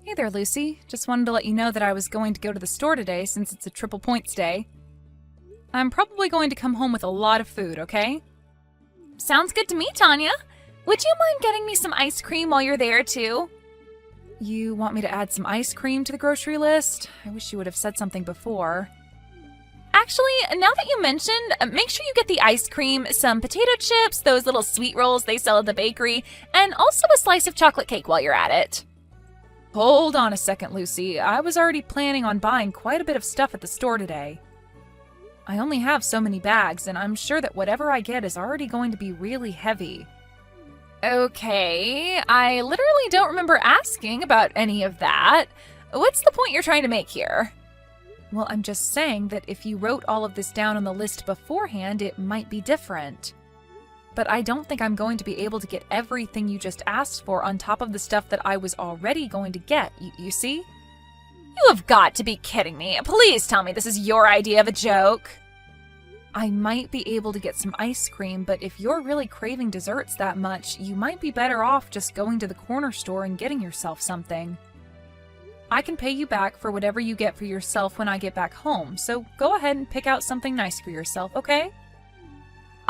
Hey there, Lucy. Just wanted to let you know that I was going to go to the store today since it's a triple points day. I'm probably going to come home with a lot of food, okay? Sounds good to me, Tanya. Would you mind getting me some ice cream while you're there, too? You want me to add some ice cream to the grocery list? I wish you would have said something before. Actually, now that you mentioned, make sure you get the ice cream, some potato chips, those little sweet rolls they sell at the bakery, and also a slice of chocolate cake while you're at it. Hold on a second, Lucy. I was already planning on buying quite a bit of stuff at the store today. I only have so many bags, and I'm sure that whatever I get is already going to be really heavy. Okay, I literally don't remember asking about any of that. What's the point you're trying to make here? Well, I'm just saying that if you wrote all of this down on the list beforehand, it might be different. But I don't think I'm going to be able to get everything you just asked for on top of the stuff that I was already going to get, you see? You have got to be kidding me. Please tell me this is your idea of a joke. I might be able to get some ice cream, but if you're really craving desserts that much, you might be better off just going to the corner store and getting yourself something. I can pay you back for whatever you get for yourself when I get back home, so go ahead and pick out something nice for yourself, okay?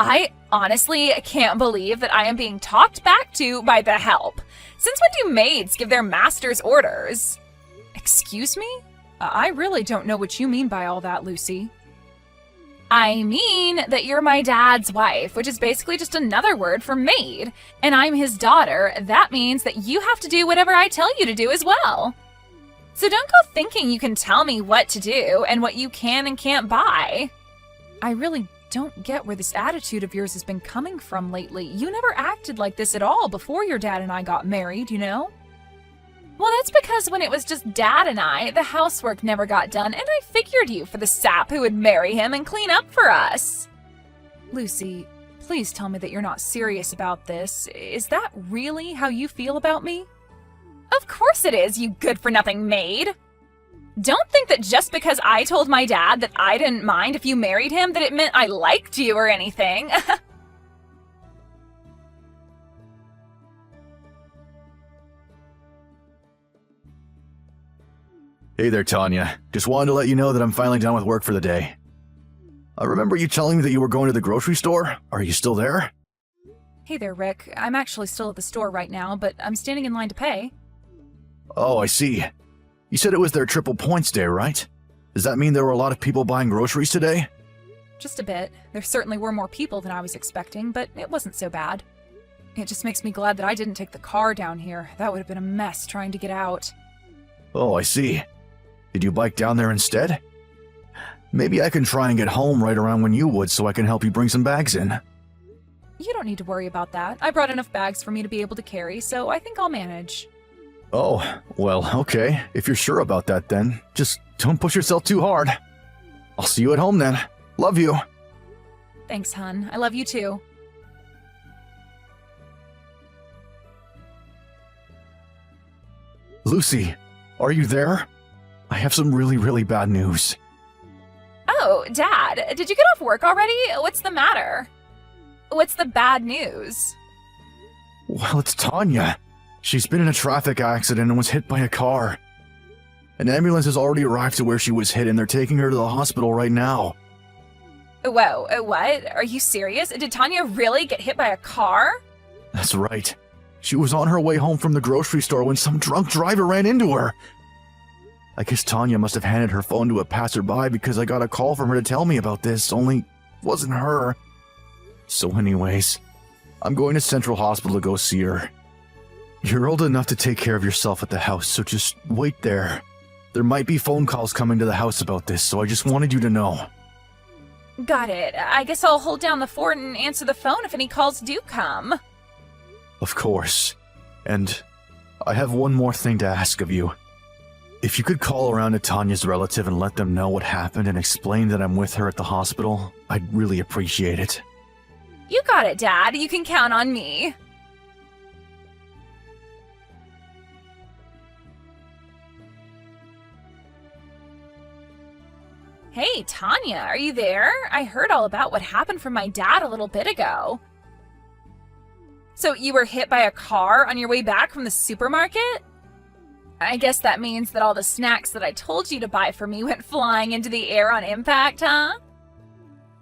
I honestly can't believe that I am being talked back to by the help. Since when do maids give their masters orders? Excuse me? I really don't know what you mean by all that, Lucy. I mean that you're my dad's wife, which is basically just another word for maid, and I'm his daughter. That means that you have to do whatever I tell you to do as well. So don't go thinking you can tell me what to do and what you can and can't buy. I really don't get where this attitude of yours has been coming from lately. You never acted like this at all before your dad and I got married, you know? Well, that's because when it was just Dad and I, the housework never got done, and I figured you for the sap who would marry him and clean up for us. Lucy, please tell me that you're not serious about this. Is that really how you feel about me? Of course it is, you good-for-nothing maid. Don't think that just because I told my dad that I didn't mind if you married him that it meant I liked you or anything. Hey there, Tanya. Just wanted to let you know that I'm finally done with work for the day. I remember you telling me that you were going to the grocery store. Are you still there? Hey there, Rick. I'm actually still at the store right now, but I'm standing in line to pay. Oh, I see. You said it was their triple points day, right? Does that mean there were a lot of people buying groceries today? Just a bit. There certainly were more people than I was expecting, but it wasn't so bad. It just makes me glad that I didn't take the car down here. That would have been a mess trying to get out. Oh, I see. Did you bike down there instead? Maybe I can try and get home right around when you would so I can help you bring some bags in. You don't need to worry about that. I brought enough bags for me to be able to carry, so I think I'll manage. Oh, well, okay. If you're sure about that then, just don't push yourself too hard. I'll see you at home then. Love you. Thanks, hun. I love you too. Lucy, are you there? I have some really bad news. Oh, Dad, did you get off work already? What's the matter? What's the bad news? Well, it's Tanya. She's been in a traffic accident and was hit by a car. An ambulance has already arrived to where she was hit and they're taking her to the hospital right now. Whoa, what? Are you serious? Did Tanya really get hit by a car? That's right. She was on her way home from the grocery store when some drunk driver ran into her. I guess Tanya must have handed her phone to a passerby because I got a call from her to tell me about this, only it wasn't her. So anyways, I'm going to Central Hospital to go see her. You're old enough to take care of yourself at the house, so just wait there. There might be phone calls coming to the house about this, so I just wanted you to know. Got it. I guess I'll hold down the fort and answer the phone if any calls do come. Of course. And I have one more thing to ask of you. If you could call around to Tanya's relative and let them know what happened and explain that I'm with her at the hospital, I'd really appreciate it. You got it, Dad. You can count on me. Hey, Tanya, are you there? I heard all about what happened from my dad a little bit ago. So you were hit by a car on your way back from the supermarket? I guess that means that all the snacks that I told you to buy for me went flying into the air on impact, huh?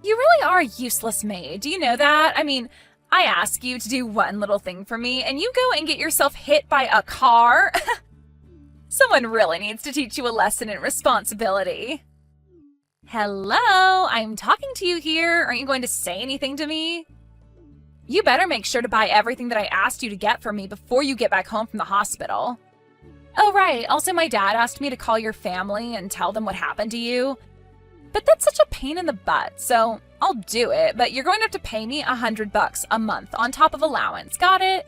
You really are a useless maid, do you know that? I mean, I ask you to do one little thing for me, and you go and get yourself hit by a car? Someone really needs to teach you a lesson in responsibility. Hello, I'm talking to you here. Aren't you going to say anything to me? You better make sure to buy everything that I asked you to get for me before you get back home from the hospital. Oh, right. Also, my dad asked me to call your family and tell them what happened to you. But that's such a pain in the butt, so I'll do it, but you're going to have to pay me $100 a month on top of allowance, got it?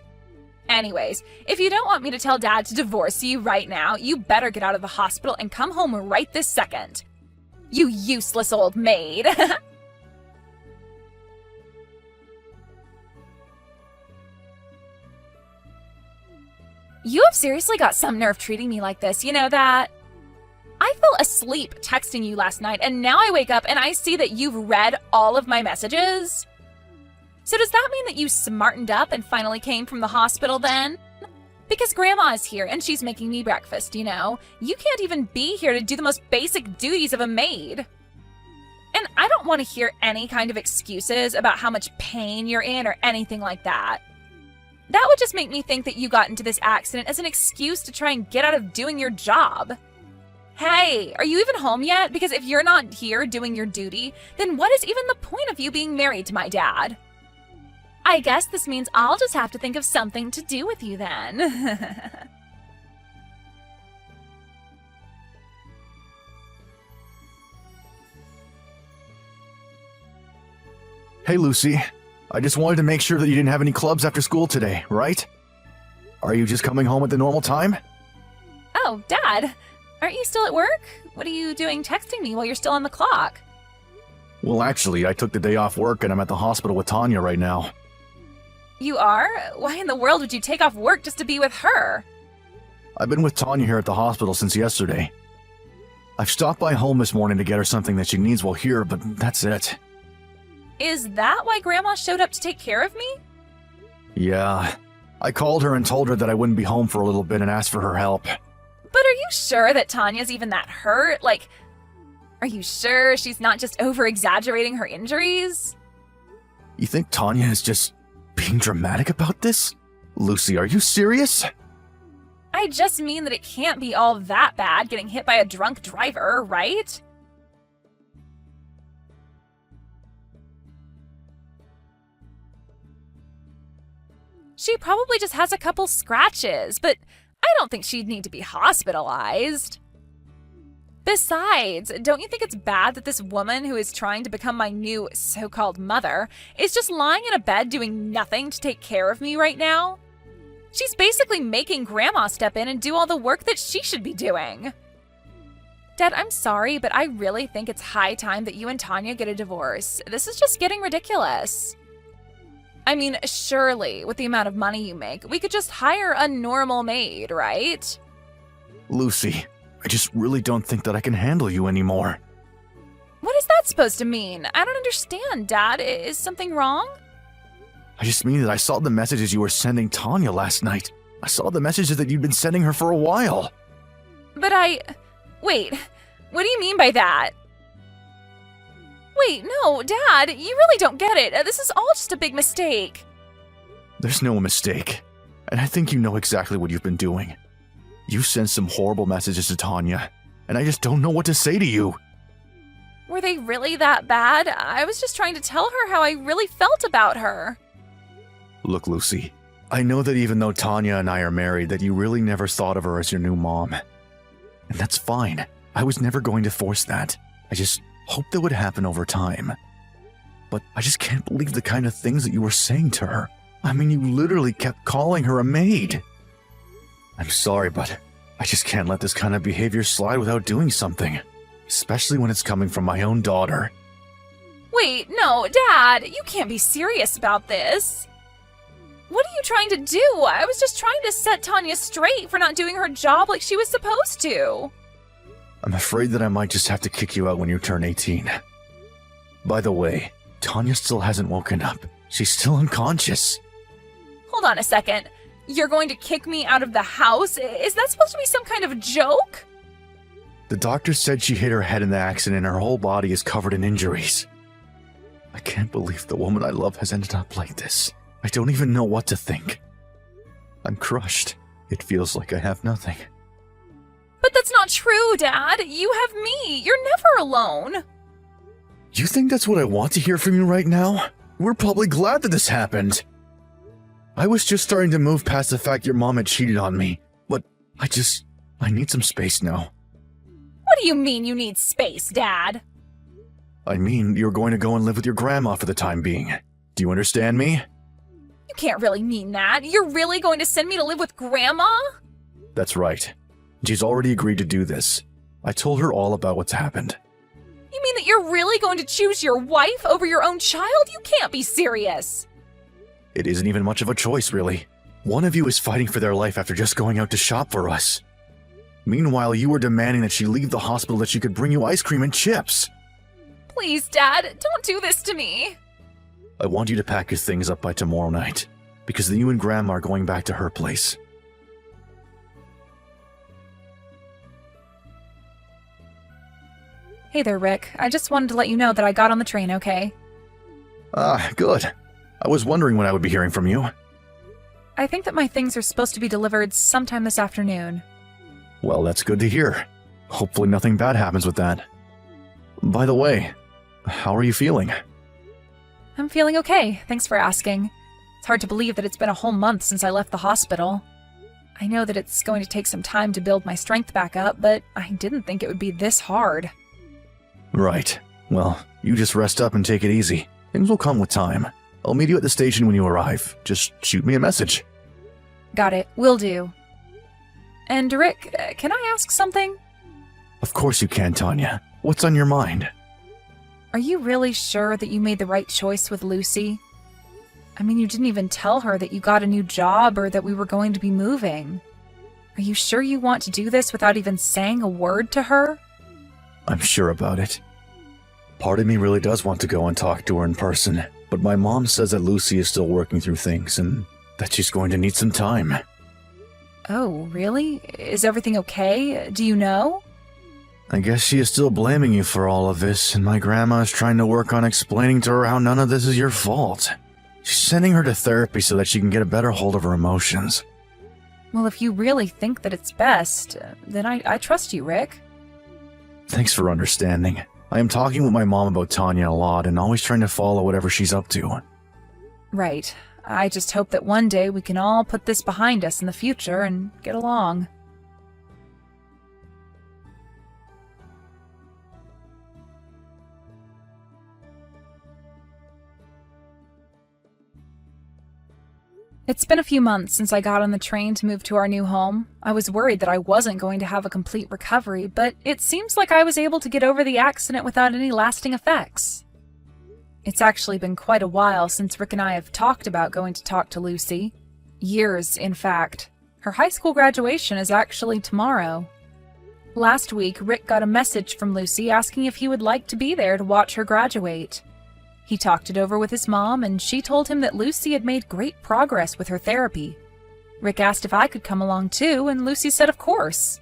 Anyways, if you don't want me to tell Dad to divorce you right now, you better get out of the hospital and come home right this second. You useless old maid. You have seriously got some nerve treating me like this, you know that? I fell asleep texting you last night, and now I wake up and I see that you've read all of my messages. So does that mean that you smartened up and finally came from the hospital then? Because Grandma is here and she's making me breakfast, you know. You can't even be here to do the most basic duties of a maid. And I don't want to hear any kind of excuses about how much pain you're in or anything like that. That would just make me think that you got into this accident as an excuse to try and get out of doing your job. Hey, are you even home yet? Because if you're not here doing your duty, then what is even the point of you being married to my dad? I guess this means I'll just have to think of something to do with you then. Hey, Lucy. I just wanted to make sure that you didn't have any clubs after school today, right? Are you just coming home at the normal time? Oh, Dad, aren't you still at work? What are you doing texting me while you're still on the clock? Well, actually, I took the day off work and I'm at the hospital with Tanya right now. You are? Why in the world would you take off work just to be with her? I've been with Tanya here at the hospital since yesterday. I've stopped by home this morning to get her something that she needs while here, but that's it. Is that why Grandma showed up to take care of me? Yeah. I called her and told her that I wouldn't be home for a little bit and asked for her help. But are you sure that Tanya's even that hurt? Like, are you sure she's not just over-exaggerating her injuries? You think Tanya is just being dramatic about this? Lucy, are you serious? I just mean that it can't be all that bad getting hit by a drunk driver, right? She probably just has a couple scratches, but I don't think she'd need to be hospitalized. Besides, don't you think it's bad that this woman who is trying to become my new so-called mother is just lying in a bed doing nothing to take care of me right now? She's basically making Grandma step in and do all the work that she should be doing. Dad, I'm sorry, but I really think it's high time that you and Tanya get a divorce. This is just getting ridiculous. I mean, surely, with the amount of money you make, we could just hire a normal maid, right? Lucy, I just really don't think that I can handle you anymore. What is that supposed to mean? I don't understand, Dad. Is something wrong? I just mean that I saw the messages you were sending Tanya last night. I saw the messages that you'd been sending her for a while. But Wait, what do you mean by that? Wait, no, Dad, you really don't get it. This is all just a big mistake. There's no mistake. And I think you know exactly what you've been doing. You sent some horrible messages to Tanya, and I just don't know what to say to you. Were they really that bad? I was just trying to tell her how I really felt about her. Look, Lucy, I know that even though Tanya and I are married, that you really never thought of her as your new mom. And that's fine. I was never going to force that. I just hoped that would happen over time. But I just can't believe the kind of things that you were saying to her. I mean, you literally kept calling her a maid. I'm sorry, but I just can't let this kind of behavior slide without doing something. Especially when it's coming from my own daughter. Wait, no, Dad, you can't be serious about this. What are you trying to do? I was just trying to set Tanya straight for not doing her job like she was supposed to. I'm afraid that I might just have to kick you out when you turn 18. By the way, Tanya still hasn't woken up. She's still unconscious. Hold on a second. You're going to kick me out of the house? Is that supposed to be some kind of joke? The doctor said she hit her head in the accident and her whole body is covered in injuries. I can't believe the woman I love has ended up like this. I don't even know what to think. I'm crushed. It feels like I have nothing. But that's not true, Dad. You have me. You're never alone. You think that's what I want to hear from you right now? We're probably glad that this happened. I was just starting to move past the fact your mom had cheated on me, but I need some space now. What do you mean you need space, Dad? I mean, you're going to go and live with your grandma for the time being. Do you understand me? You can't really mean that. You're really going to send me to live with Grandma? That's right. She's already agreed to do this. I told her all about what's happened. You mean that you're really going to choose your wife over your own child? You can't be serious. It isn't even much of a choice, really. One of you is fighting for their life after just going out to shop for us. Meanwhile, you were demanding that she leave the hospital that she could bring you ice cream and chips. Please, Dad, don't do this to me. I want you to pack your things up by tomorrow night, because you and Grandma are going back to her place. Hey there, Rick. I just wanted to let you know that I got on the train, okay? Ah, good. I was wondering when I would be hearing from you. I think that my things are supposed to be delivered sometime this afternoon. Well, that's good to hear. Hopefully nothing bad happens with that. By the way, how are you feeling? I'm feeling okay, thanks for asking. It's hard to believe that it's been a whole month since I left the hospital. I know that it's going to take some time to build my strength back up, but I didn't think it would be this hard. Right. Well, you just rest up and take it easy. Things will come with time. I'll meet you at the station when you arrive. Just shoot me a message. Got it, will do. And Rick, can I ask something? Of course you can, Tanya. What's on your mind? Are you really sure that you made the right choice with Lucy? I mean, you didn't even tell her that you got a new job or that we were going to be moving. Are you sure you want to do this without even saying a word to her? I'm sure about it. Part of me really does want to go and talk to her in person, but my mom says that Lucy is still working through things and that she's going to need some time. Oh, really? Is everything okay? Do you know? I guess she is still blaming you for all of this, and my grandma is trying to work on explaining to her how none of this is your fault. She's sending her to therapy so that she can get a better hold of her emotions. Well, if you really think that it's best, then I trust you, Rick. Thanks for understanding. I am talking with my mom about Tanya a lot and always trying to follow whatever she's up to. Right. I just hope that one day we can all put this behind us in the future and get along. It's been a few months since I got on the train to move to our new home. I was worried that I wasn't going to have a complete recovery, but it seems like I was able to get over the accident without any lasting effects. It's actually been quite a while since Rick and I have talked about going to talk to Lucy. Years, in fact. Her high school graduation is actually tomorrow. Last week, Rick got a message from Lucy asking if he would like to be there to watch her graduate. He talked it over with his mom, and she told him that Lucy had made great progress with her therapy. Rick asked if I could come along too, and Lucy said of course.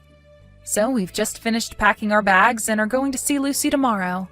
So we've just finished packing our bags and are going to see Lucy tomorrow.